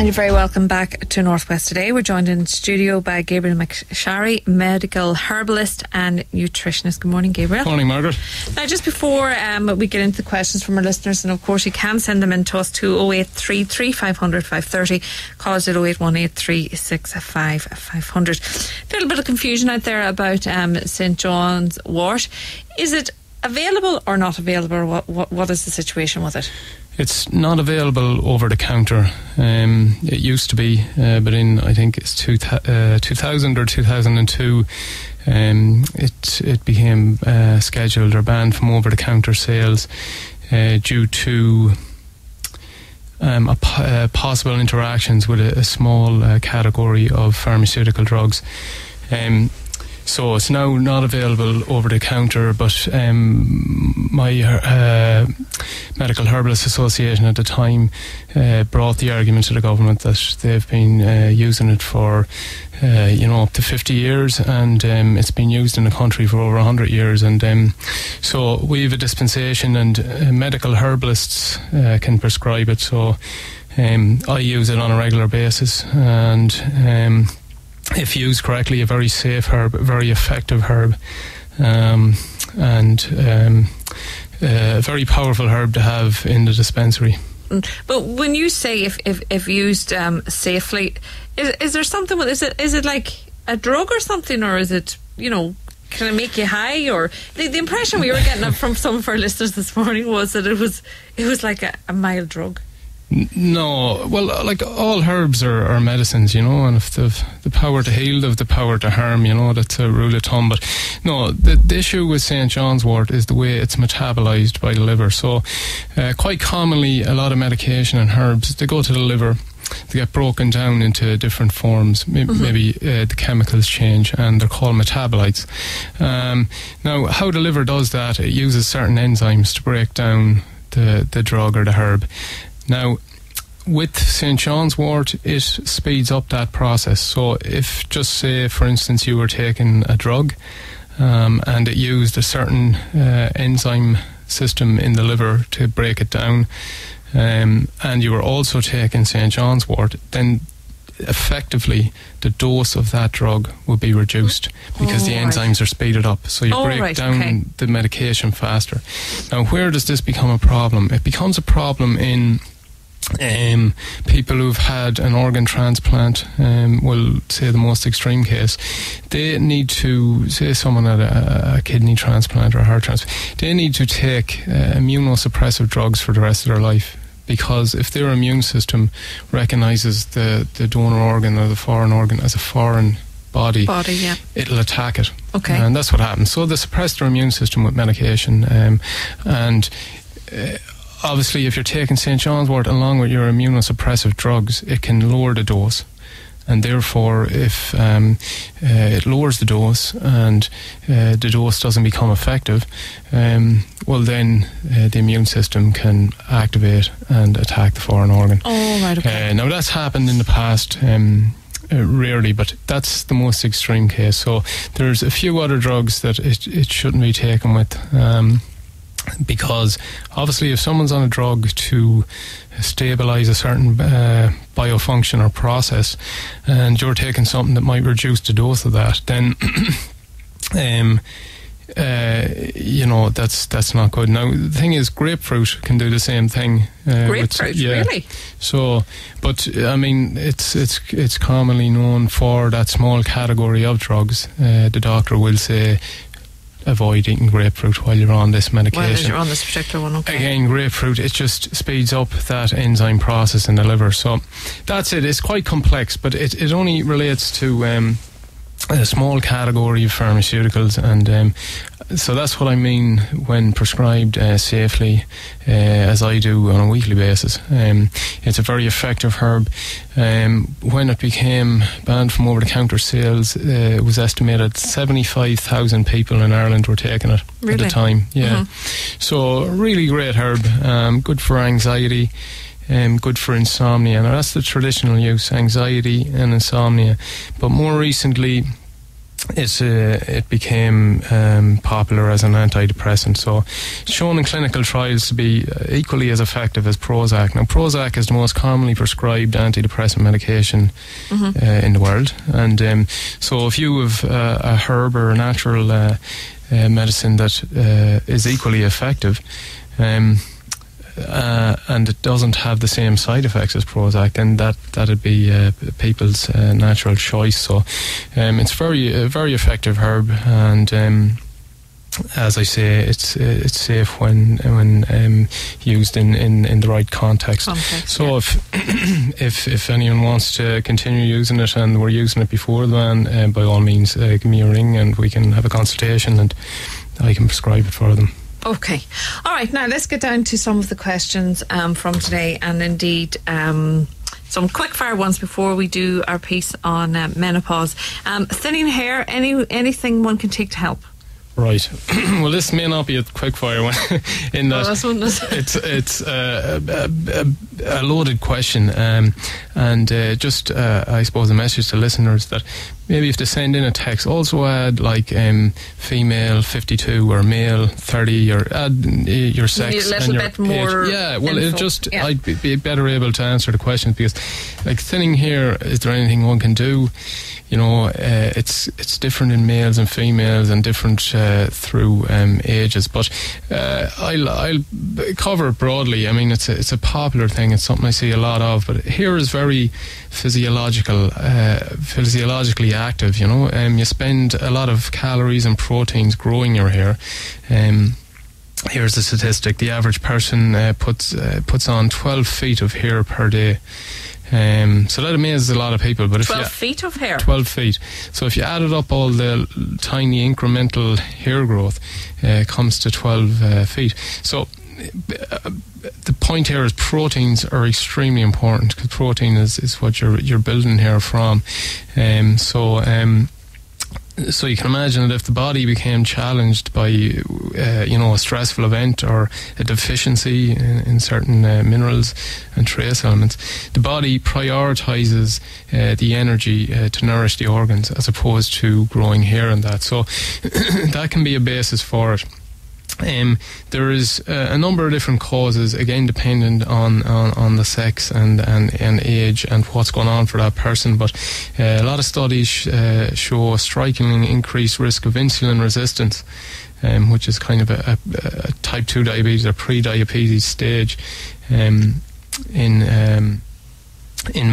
And you're very welcome back to Northwest Today. We're joined in studio by Gabriel McSharry, medical herbalist and nutritionist. Good morning, Gabriel. Morning, Margaret. Now, just before we get into the questions from our listeners, and of course you can send them in to us to 0833 500 530. Call us at 0818 365 500. A little bit of confusion out there about St. Johns Wort. Is it available or not available? What is the situation with it? It's not available over the counter. It used to be, but in, I think it's 2000 or 2002, it became scheduled or banned from over the counter sales due to possible interactions with a small category of pharmaceutical drugs. So it's now not available over the counter, but my Medical Herbalist Association at the time brought the argument to the government that they've been using it for up to 50 years, and it's been used in the country for over 100 years, and so we have a dispensation, and medical herbalists can prescribe it. So I use it on a regular basis, and if used correctly, a very safe herb, a very effective herb, and a very powerful herb to have in the dispensary. But when you say if used safely, is there something with, is it like a drug or something, or is it, can it make you high? Or the impression we were getting from some of our listeners this morning was that it was like a mild drug. No, well, like all herbs are medicines, and if they've the power to heal, they've the power to harm, that's a rule of thumb. But no, the issue with St. Johns Wort is the way it's metabolised by the liver. So quite commonly, a lot of medication and herbs, they go to the liver, they get broken down into different forms. Maybe the chemicals change, and they're called metabolites. Now, how the liver does that, it uses certain enzymes to break down the drug or the herb. Now, with St. Johns Wort, it speeds up that process. So if, just say, for instance, you were taking a drug and it used a certain enzyme system in the liver to break it down, and you were also taking St. Johns Wort, then effectively the dose of that drug will be reduced because the enzymes are speeded up, so you break down the medication faster. Now, where does this become a problem? It becomes a problem in people who've had an organ transplant. We'll say the most extreme case, they need to, say someone had a kidney transplant or a heart transplant, they need to take immunosuppressive drugs for the rest of their life, because if their immune system recognises the donor organ or the foreign organ as a foreign body, it'll attack it. Okay. And that's what happens. So they suppress their immune system with medication, and obviously if you're taking St. Johns Wort along with your immunosuppressive drugs, it can lower the dose, and therefore if it lowers the dose and the dose doesn't become effective, well then the immune system can activate and attack the foreign organ. Now that's happened in the past, rarely, but that's the most extreme case. So there's a few other drugs that it shouldn't be taken with, because obviously if someone's on a drug to stabilise a certain biofunction or process, and you're taking something that might reduce the dose of that, then that's not good. Now the thing is, grapefruit can do the same thing. Grapefruit, really? So, but I mean, it's commonly known for that small category of drugs. The doctor will say, avoid eating grapefruit while you're on this medication. While you're on this particular one, okay. Again, grapefruit, it just speeds up that enzyme process in the liver. So that's it. It's quite complex, but it only relates to a small category of pharmaceuticals, and so that's what I mean when prescribed safely, as I do on a weekly basis. It's a very effective herb. When it became banned from over-the-counter sales, it was estimated 75,000 people in Ireland were taking it at the time. So really great herb, good for anxiety, good for insomnia. Now that's the traditional use, anxiety and insomnia, but more recently it became popular as an antidepressant. So it's shown in clinical trials to be equally as effective as Prozac. Now, Prozac is the most commonly prescribed antidepressant medication in the world. And so if you have a herb or a natural medicine that is equally effective, and it doesn't have the same side effects as Prozac, then that'd be people's natural choice. So it's a very effective herb, and as I say, it's safe when used in the right context. So if anyone wants to continue using it and we're using it before then, by all means give me a ring and we can have a consultation and I can prescribe it for them. Okay. All right, now let's get down to some of the questions from today, and indeed some quick fire ones before we do our piece on menopause. Thinning hair, anything one can take to help? Right. Well, this may not be a quick fire one in that it's a loaded question, and just I suppose a message to listeners that maybe if they send in a text, also add like female 52 or male 30, or add your sex and your bit more age. Yeah, well, info. it just I'd be better able to answer the questions, because like thinning hair, is there anything one can do? You know, it's different in males and females and different through ages. But I'll cover it broadly. I mean, it's a popular thing. It's something I see a lot of. But hair is very physiologically active. You know, you spend a lot of calories and proteins growing your hair. Here's the statistic: the average person puts on 12 feet of hair per day. So that amazes a lot of people. But 12 feet of hair? 12 feet. So if you added up all the tiny incremental hair growth, it comes to 12 feet. So the point here is proteins are extremely important, because protein is what you're building hair from. So you can imagine that if the body became challenged by a stressful event or a deficiency in certain minerals and trace elements, the body prioritizes the energy to nourish the organs as opposed to growing hair and that. So that can be a basis for it. There is a number of different causes, again dependent on the sex and age and what's going on for that person, but a lot of studies show a strikingly increased risk of insulin resistance, which is kind of a type 2 diabetes or pre-diabetes stage in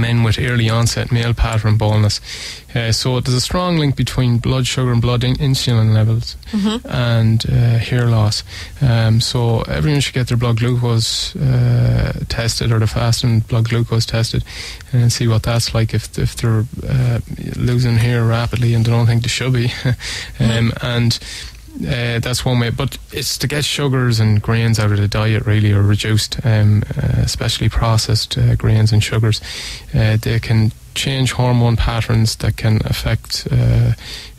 men with early onset male pattern baldness. So there's a strong link between blood sugar and blood insulin levels and hair loss. So everyone should get their blood glucose tested, or the fasting blood glucose tested, and see what that's like if they're losing hair rapidly, and they don't think they should be. And that's one way, but it's to get sugars and grains out of the diet, really, or reduced, especially processed grains and sugars. They can change hormone patterns that can affect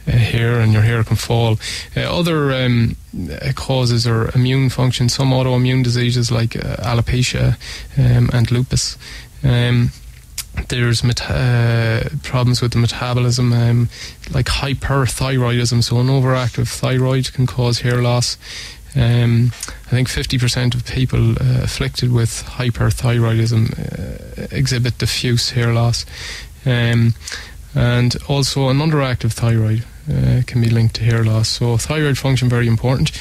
hair, and your hair can fall. Other causes are immune function, some autoimmune diseases like alopecia and lupus. There's problems with the metabolism, like hyperthyroidism. So an overactive thyroid can cause hair loss. I think 50% of people afflicted with hyperthyroidism exhibit diffuse hair loss. And also an underactive thyroid can be linked to hair loss. So thyroid function, very important.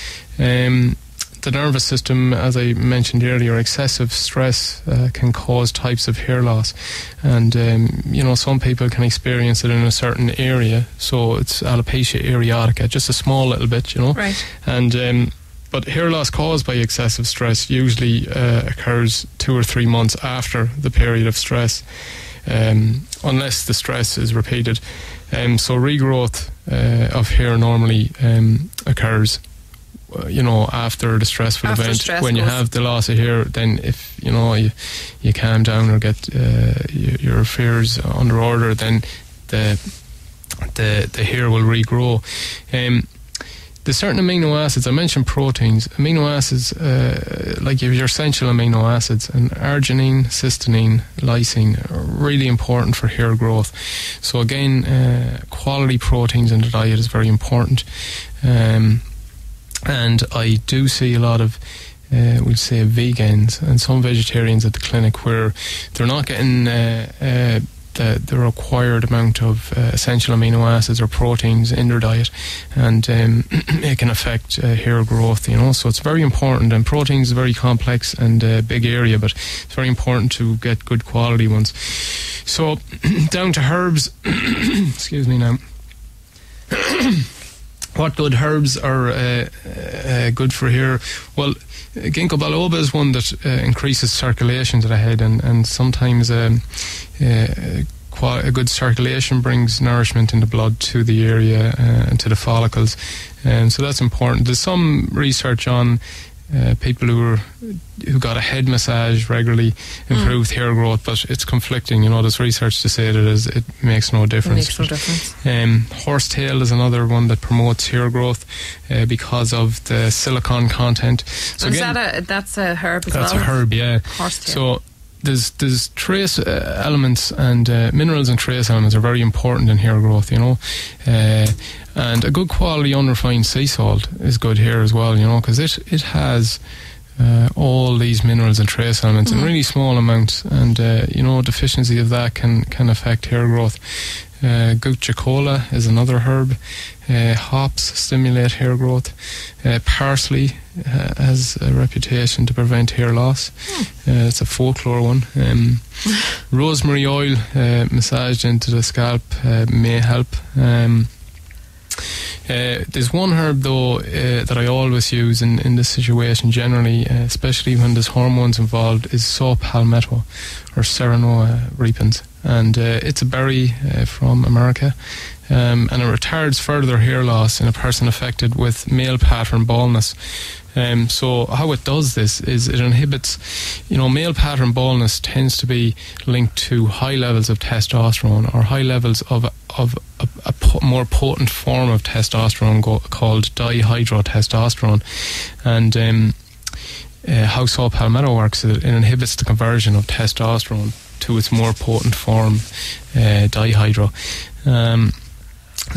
The nervous system, as I mentioned earlier, excessive stress can cause types of hair loss, and some people can experience it in a certain area. So it's alopecia areatica, just a small little bit, Right. And but hair loss caused by excessive stress usually occurs 2 or 3 months after the period of stress, unless the stress is repeated. So regrowth of hair normally occurs after the stressful event. When you have the loss of hair, then if you calm down or get your affairs under order, then the hair will regrow. there's certain amino acids. I mentioned proteins. Amino acids, like your essential amino acids, and arginine, cysteine, lysine, are really important for hair growth. So again, quality proteins in the diet is very important. And I do see a lot of we'll say vegans and some vegetarians at the clinic where they're not getting the required amount of essential amino acids or proteins in their diet, and it can affect hair growth, so it's very important. And proteins is a very complex and big area, but it's very important to get good quality ones. So down to herbs. Excuse me now. What good herbs are good for hair? Well, ginkgo biloba is one that increases circulation to the head, and sometimes a good circulation brings nourishment in the blood to the area and to the follicles, so that's important. There's some research on people who got a head massage regularly improved hair growth, but it's conflicting. There's research to say that it makes no difference. It makes no difference. Horsetail is another one that promotes hair growth because of the silicon content. So again, that's a herb as well? That's a herb, yeah. Horsetail. So there's trace elements, and minerals and trace elements are very important in hair growth, and a good quality unrefined sea salt is good here as well, because it has all these minerals and trace elements in really small amounts, and deficiency of that can affect hair growth. Gucci cola is another herb. Hops stimulate hair growth. Parsley has a reputation to prevent hair loss. It's a folklore one. Rosemary oil massaged into the scalp may help. There's one herb though that I always use in this situation generally, especially when there's hormones involved, is saw palmetto or Serenoa repens, and it's a berry from America, and it retards further hair loss in a person affected with male pattern baldness. So how it does this is it inhibits, male pattern baldness tends to be linked to high levels of testosterone, or high levels of a more potent form of testosterone called dihydrotestosterone. And how saw palmetto works, it inhibits the conversion of testosterone to its more potent form, dihydro.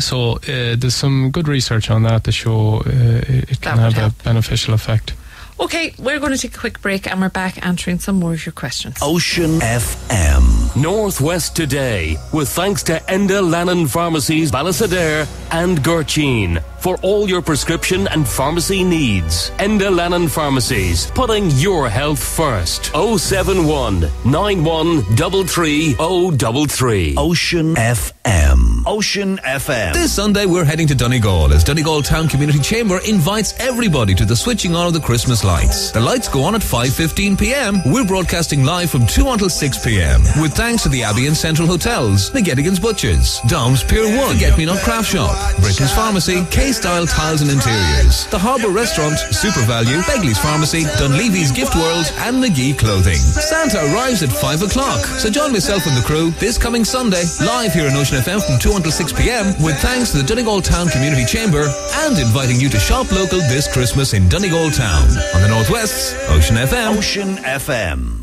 So there's some good research on that to show it can have a beneficial effect. Okay, we're going to take a quick break, and we're back answering some more of your questions. Ocean FM. Northwest Today, with thanks to Enda Lannon Pharmacies, Ballysadare and Gurchin. For all your prescription and pharmacy needs. Enda Lannon Pharmacies, putting your health first. 071 9133 033. Ocean FM. Ocean FM. This Sunday we're heading to Donegal as Donegal Town Community Chamber invites everybody to the switching on of the Christmas lights. The lights go on at 5:15 p.m. We're broadcasting live from 2 until 6 p.m. with thanks to the Abbey and Central Hotels, McGettigan's Butchers, Dom's Pier 1, Get Me Not Craft Shop, Britain's Pharmacy, K-Style Tiles and Interiors, the Harbour Restaurant, Super Value, Begley's Pharmacy, Dunleavy's Gift World and McGee Clothing. Santa arrives at 5 o'clock, so join myself and the crew this coming Sunday live here on Ocean FM from 2 until 6 p.m. with thanks to the Donegal Town Community Chamber and inviting you to shop local this Christmas in Donegal Town. On the Northwest's Ocean FM. Ocean FM.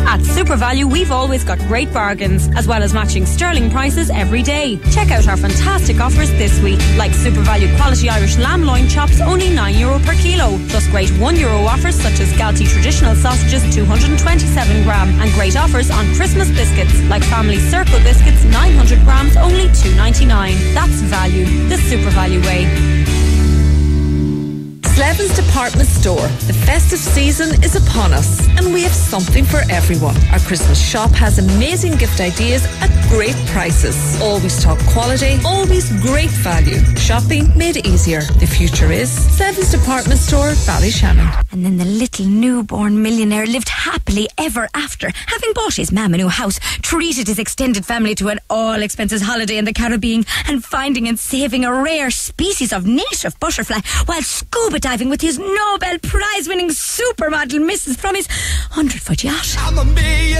At Super Value, we've always got great bargains, as well as matching sterling prices every day. Check out our fantastic offers this week, like Super Value quality Irish lamb loin chops, only €9 per kilo, plus great €1 offers such as Galtee traditional sausages, 227 gram, and great offers on Christmas biscuits, like Family Circle biscuits, 900 grams, only $2.99. That's value, the Super Value way. Slevins Department Store. The festive season is upon us, and we have something for everyone. Our Christmas shop has amazing gift ideas at great prices. Always top quality, always great value. Shopping made easier. The future is Slevins Department Store, Ballyshannon. And then the little newborn millionaire lived happily ever after, having bought his mam a new house, treated his extended family to an all-expenses holiday in the Caribbean, and finding and saving a rare species of native butterfly while scuba diving diving with his Nobel Prize-winning supermodel Mrs. from his 100-foot yacht.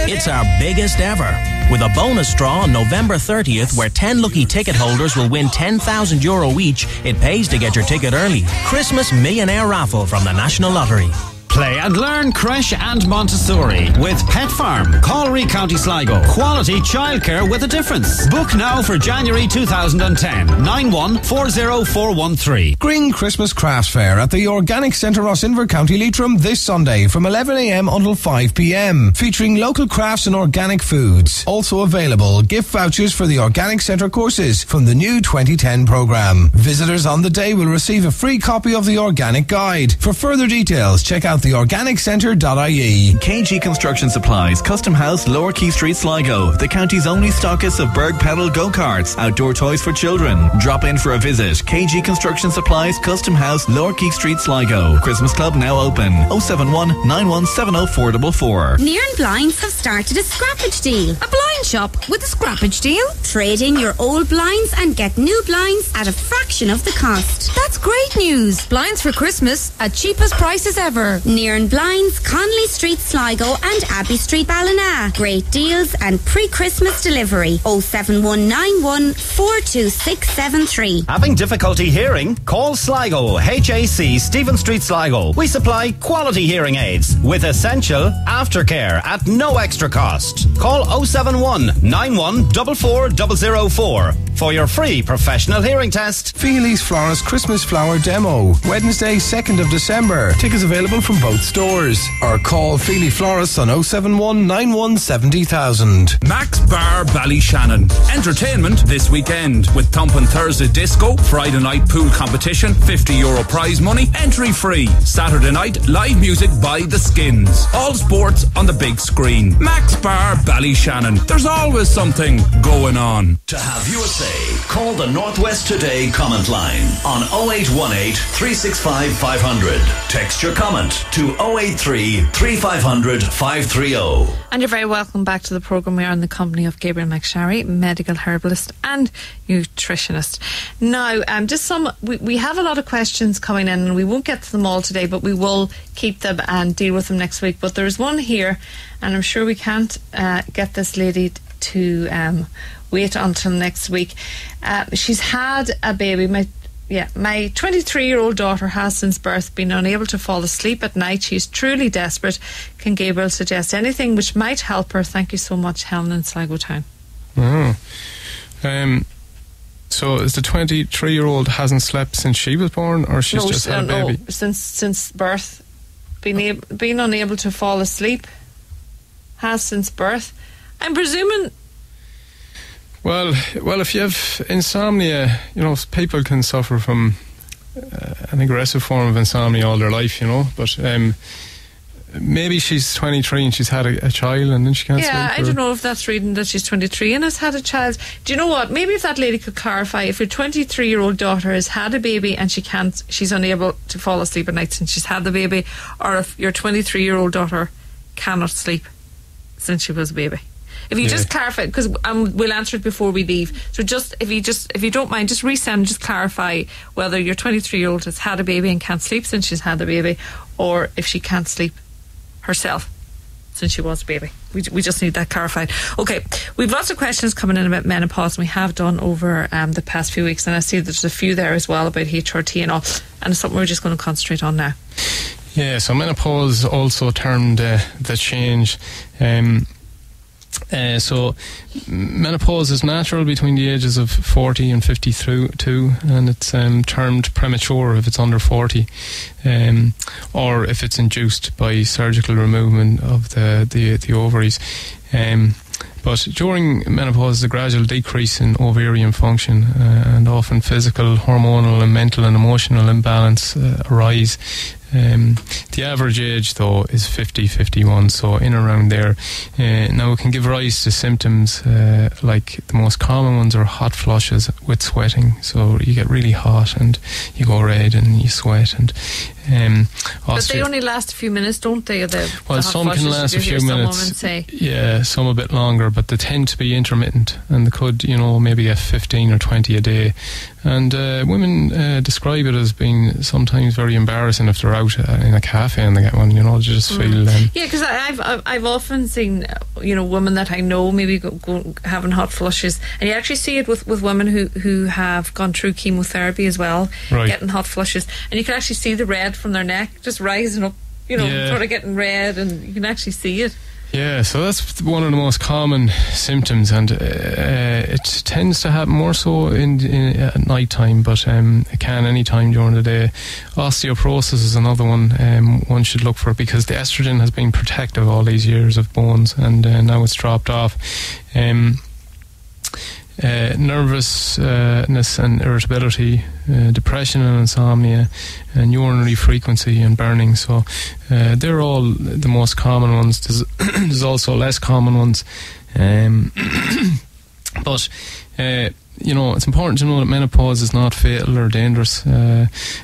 It's our biggest ever, with a bonus draw on November 30th where 10 lucky ticket holders will win €10,000 each. It pays to get your ticket early. Christmas Millionaire Raffle from the National Lottery. Play and learn creche and Montessori with Pet Farm, Collery, County Sligo. Quality childcare with a difference. Book now for January 2010. 9140413. Green Christmas Crafts Fair at the Organic Centre Ross-Inver, County Leitrim this Sunday from 11 a.m. until 5 p.m. featuring local crafts and organic foods. Also available gift vouchers for the Organic Centre courses from the new 2010 programme. Visitors on the day will receive a free copy of the Organic Guide. For further details, check out theorganiccentre.ie. KG Construction Supplies, Custom House, Lower Quay Street, Sligo. The county's only stockist of Berg pedal go-karts, outdoor toys for children. Drop in for a visit. KG Construction Supplies, Custom House, Lower Quay Street, Sligo. Christmas Club now open. 071 9170 444. Nearn Blinds have started a scrappage deal. A blind shop with a scrappage deal? Trade in your old blinds and get new blinds at a fraction of the cost. That's great news. Blinds for Christmas at cheapest prices ever. Nearn Blinds, Conley Street, Sligo and Abbey Street, Ballina. Great deals and pre-Christmas delivery. 07191 42673. Having difficulty hearing? Call Sligo, HAC, Stephen Street, Sligo. We supply quality hearing aids with essential aftercare at no extra cost. Call 071 9144 004 for your free professional hearing test. Feely's Florist Christmas Flower Demo, Wednesday 2nd of December. Tickets available from both stores. Or call Feely Florists on 071 91 70,000. Max Bar Ballyshannon. Entertainment this weekend with Thumpin' Thursday Disco, Friday night pool competition, €50 prize money, entry free. Saturday night, live music by The Skins. All sports on the big screen. Max Bar Ballyshannon. There's always something going on. To have your say, call the Northwest Today comment line on 0818 365 500. Text your comment to 083 3500 530. And you're very welcome back to the programme. We are in the company of Gabriel McSharry, medical herbalist and nutritionist. Now, we have a lot of questions coming in and we won't get to them all today, but we will keep them and deal with them next week. But there's one here and I'm sure we can't get this lady to wait until next week. She's had a baby. My 23-year-old daughter has since birth been unable to fall asleep at night. She's truly desperate. Can Gabriel suggest anything which might help her? Thank you so much, Helen in Sligo Town. So is the 23-year-old hasn't slept since she was born, or she's just had a baby? No, since birth. Been unable to fall asleep. Has since birth. I'm presuming... Well, if you have insomnia, people can suffer from an aggressive form of insomnia all their life, but maybe she's 23 and she's had a child and then she can't sleep. Yeah, I don't know if that's reading that she's 23 and has had a child. Do you know what? Maybe if that lady could clarify, if your 23-year-old daughter has had a baby and she's unable to fall asleep at night since she's had the baby, or if your 23-year-old daughter cannot sleep since she was a baby. If you just clarify, because we'll answer it before we leave. So if you don't mind, just resend, just clarify whether your 23-year-old has had a baby and can't sleep since she's had the baby, or if she can't sleep herself since she was a baby. We just need that clarified. Okay, we've lots of questions coming in about menopause, and we have done over the past few weeks, and I see there's a few there as well about HRT and all, and it's something we're just going to concentrate on now. Yeah, so menopause also termed the change. So menopause is natural between the ages of 40 and 52, and it's termed premature if it's under 40, or if it's induced by surgical removal of the ovaries. But during menopause, the gradual decrease in ovarian function and often physical, hormonal and mental and emotional imbalance arise. The average age, though, is 50-51, so in around there. Now, it can give rise to symptoms like the most common ones are hot flushes with sweating. So you get really hot and you go red and you sweat, and But they only last a few minutes, don't they? Some can last a few minutes. Yeah, some a bit longer, but they tend to be intermittent, and they could, maybe get 15 or 20 a day. And women describe it as being sometimes very embarrassing if they're out in a cafe and they get one. They just feel. Yeah, because I've often seen women that I know maybe go having hot flushes, and you actually see it with women who have gone through chemotherapy as well, right, getting hot flushes, and you can actually see the red from their neck just rising up, sort of getting red, and you can actually see it. Yeah, so that's one of the most common symptoms, and it tends to happen more so at night time, but it can any time during the day. Osteoporosis is another one one should look for, because the estrogen has been protective all these years of bones, and now it's dropped off. Nervousness and irritability, depression and insomnia, and urinary frequency and burning. So they're all the most common ones. There's also less common ones. But it's important to know that menopause is not fatal or dangerous.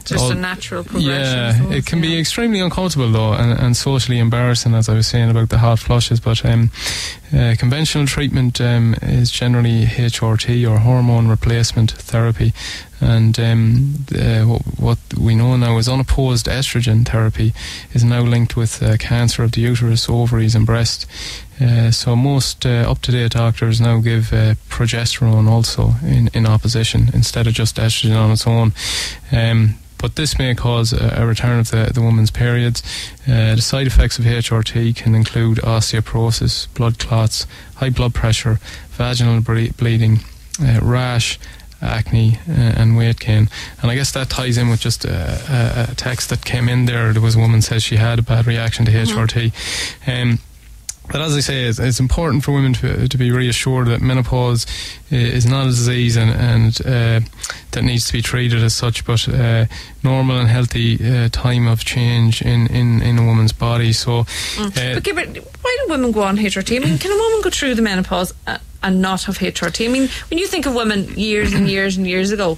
Just a natural progression. Yeah, it can be extremely uncomfortable though, and socially embarrassing, as I was saying about the hot flushes. But conventional treatment is generally HRT, or hormone replacement therapy, and what we know now is unopposed estrogen therapy is now linked with cancer of the uterus, ovaries and breast. So most up-to-date doctors now give progesterone also in opposition, instead of just estrogen on its own. But this may cause a return of the woman's periods. The side effects of HRT can include osteoporosis, blood clots, high blood pressure, vaginal bleeding, rash, acne, and weight gain. And I guess that ties in with just a text that came in there. There was a woman says she had a bad reaction to HRT. But as I say, it's important for women to be reassured that menopause is not a disease and that needs to be treated as such, but normal and healthy time of change in a woman's body. So, but Gilbert, why do women go on HRT? I mean, can a woman go through the menopause and not have HRT? I mean, when you think of women years and years and years ago,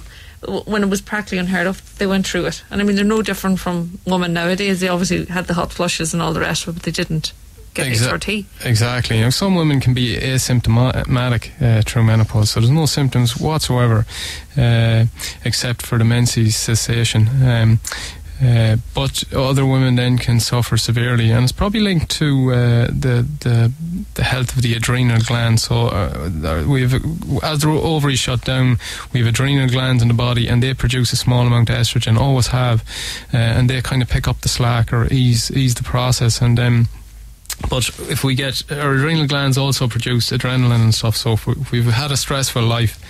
when it was practically unheard of, they went through it. And I mean, they're no different from women nowadays. They obviously had the hot flushes and all the rest of it, but they didn't get HRT. Exactly. Some women can be asymptomatic through menopause, so there's no symptoms whatsoever except for the menses cessation. But other women then can suffer severely, and it's probably linked to the health of the adrenal gland. So as the ovaries shut down, we have adrenal glands in the body, and they produce a small amount of estrogen, always have, and they kind of pick up the slack or ease the process. And but if we get, our adrenal glands also produce adrenaline and stuff, so if we've had a stressful life,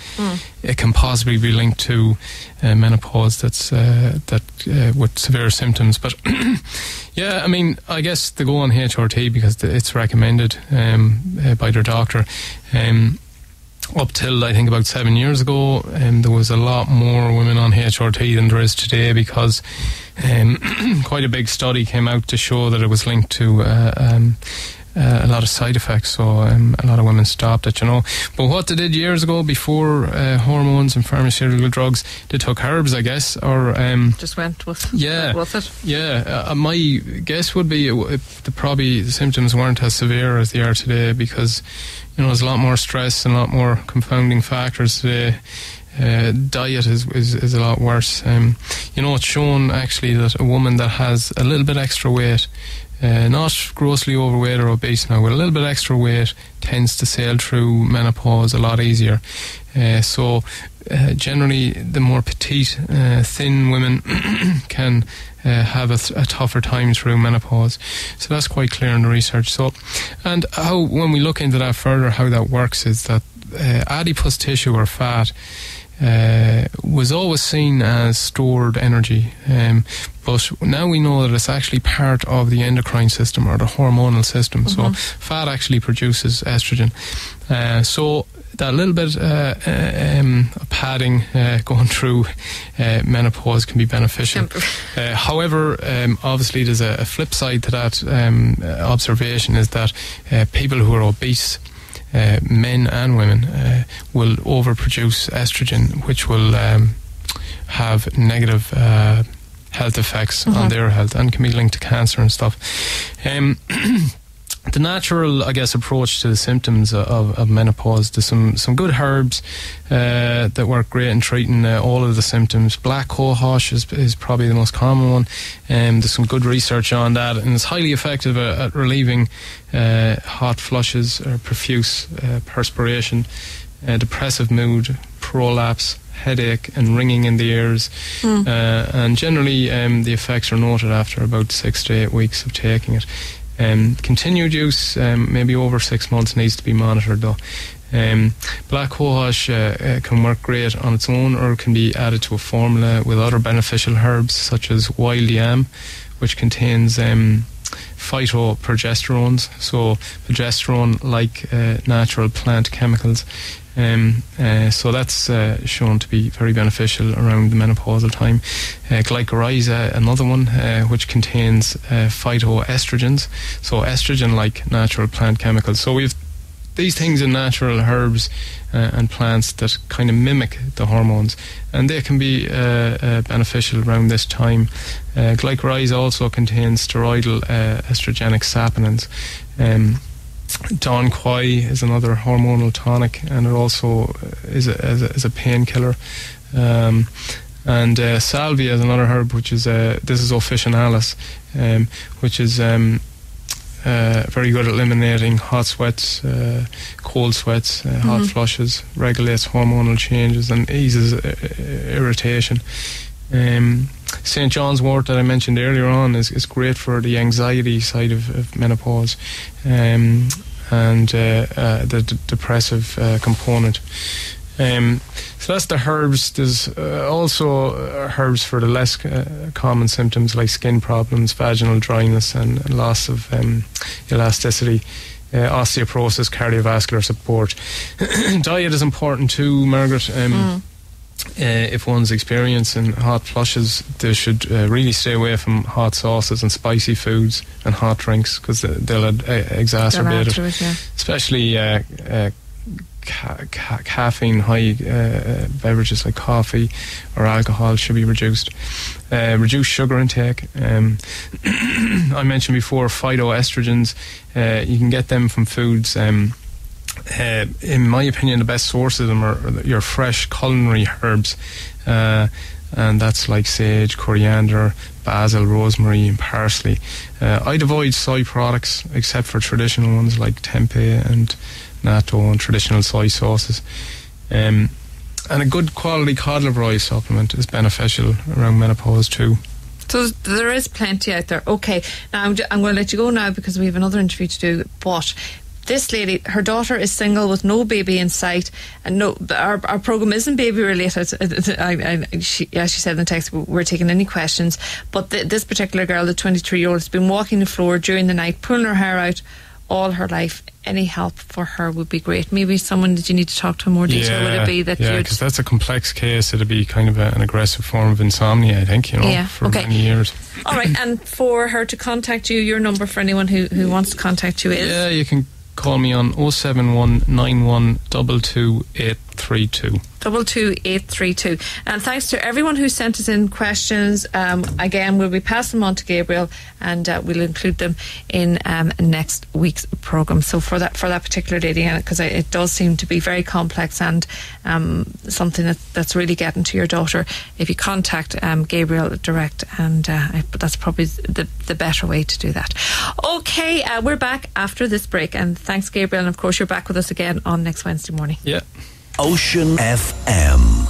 it can possibly be linked to menopause with severe symptoms. But yeah, I mean, I guess they go on HRT because it's recommended by their doctor. Up till I think about 7 years ago, there was a lot more women on HRT than there is today, because quite a big study came out to show that it was linked to a lot of side effects, so a lot of women stopped it, But what they did years ago, before hormones and pharmaceutical drugs, they took herbs, I guess, or just went with it. Yeah, my guess would be the symptoms weren't as severe as they are today, because there's a lot more stress and a lot more confounding factors today. Diet is a lot worse. It's shown actually that a woman that has a little bit extra weight, not grossly overweight or obese now, with a little bit extra weight, tends to sail through menopause a lot easier. So generally the more petite, thin women can have a tougher time through menopause. So that's quite clear in the research. So, and when we look into that further, how that works is that adipose tissue, or fat, was always seen as stored energy, but now we know that it's actually part of the endocrine system, or the hormonal system. So fat actually produces estrogen. So that little bit of padding going through menopause can be beneficial. However, obviously there's a flip side to that observation, is that people who are obese, men and women, will overproduce estrogen, which will have negative health effects on their health, and can be linked to cancer and stuff. The natural, I guess, approach to the symptoms of menopause, there's some good herbs that work great in treating all of the symptoms. Black cohosh is probably the most common one. There's some good research on that, and it's highly effective at relieving hot flushes or profuse perspiration, depressive mood, prolapse, headache and ringing in the ears, and generally the effects are noted after about 6 to 8 weeks of taking it. Continued use, maybe over 6 months, needs to be monitored though. Black cohosh can work great on its own, or can be added to a formula with other beneficial herbs such as wild yam, which contains phytoprogesterones, so progesterone like natural plant chemicals. So that's shown to be very beneficial around the menopausal time. Glycyrrhiza, another one, which contains phytoestrogens, so estrogen-like natural plant chemicals. So we've these things in natural herbs and plants that kind of mimic the hormones, and they can be beneficial around this time. Glycyrrhiza also contains steroidal estrogenic saponins. Dawn Quai is another hormonal tonic, and it also is a painkiller. And salvia is another herb, which is this is officinalis, which is very good at eliminating hot sweats, cold sweats, hot flushes, regulates hormonal changes, and eases irritation. St. Johns Wort that I mentioned earlier on is great for the anxiety side of menopause, and the depressive component. So that's the herbs. There's also herbs for the less common symptoms like skin problems, vaginal dryness, and loss of elasticity, osteoporosis, cardiovascular support. Diet is important too, Margaret. If one's experiencing hot flushes, they should really stay away from hot sauces and spicy foods and hot drinks, because they'll exacerbate it. Especially caffeine high beverages like coffee or alcohol should be reduced. Reduce sugar intake. I mentioned before phytoestrogens. You can get them from foods. In my opinion, the best source of them are your fresh culinary herbs, and that's like sage, coriander, basil, rosemary and parsley. I'd avoid soy products except for traditional ones like tempeh and natto and traditional soy sauces. And a good quality cod liver oil supplement is beneficial around menopause too. So there is plenty out there. Okay, now I'm going to let you go now because we have another interview to do, but this lady, her daughter is single with no baby in sight, and no, our programme isn't baby related. She said in the text we're taking any questions, but this particular girl, the 23-year-old, has been walking the floor during the night, pulling her hair out all her life. Any help for her would be great. Maybe someone that you need to talk to in more detail. Would it be that? Yeah, because that's a complex case. It'd be kind of an aggressive form of insomnia, I think. For many years. All right, and for her to contact you, your number for anyone who wants to contact you is? Yeah, you can call me on 07191 22832. 22832. And thanks to everyone who sent us in questions. Again, we'll be passing them on to Gabriel, and we'll include them in next week's programme. So for that particular lady, because it does seem to be very complex and something that's really getting to your daughter, if you contact Gabriel direct, and that's probably the better way to do that. Okay, we're back after this break, and thanks, Gabriel, and of course you're back with us again on next Wednesday morning. Yeah. Ocean FM.